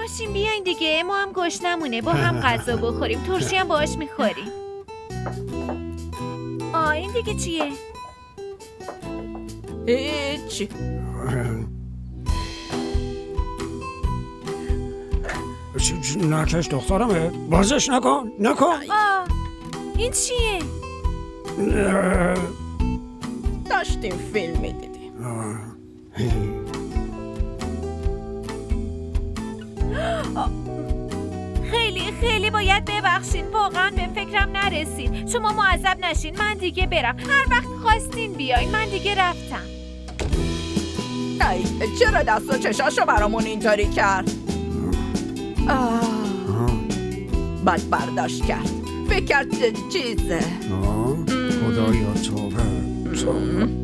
باشین بیاین دیگه، ما هم گشنمونه، با هم غذا بخوریم. ترشی هم باهاش میخوریم. این دیگه چیه؟ هیچ. نکش دخترمه، بازش نکن. این چیه؟ داشتیم فیلم میدیدیم. خیلی باید ببخشین، واقعا به فکرم نرسید. شما معذب نشین، من دیگه برم. هر وقت خواستین بیاین، من دیگه رفتم. چرا دست و چشاشو برامون اینطوری کرد؟ بد برداشت کرد، فکر کرد چیزه. خدایا توبه.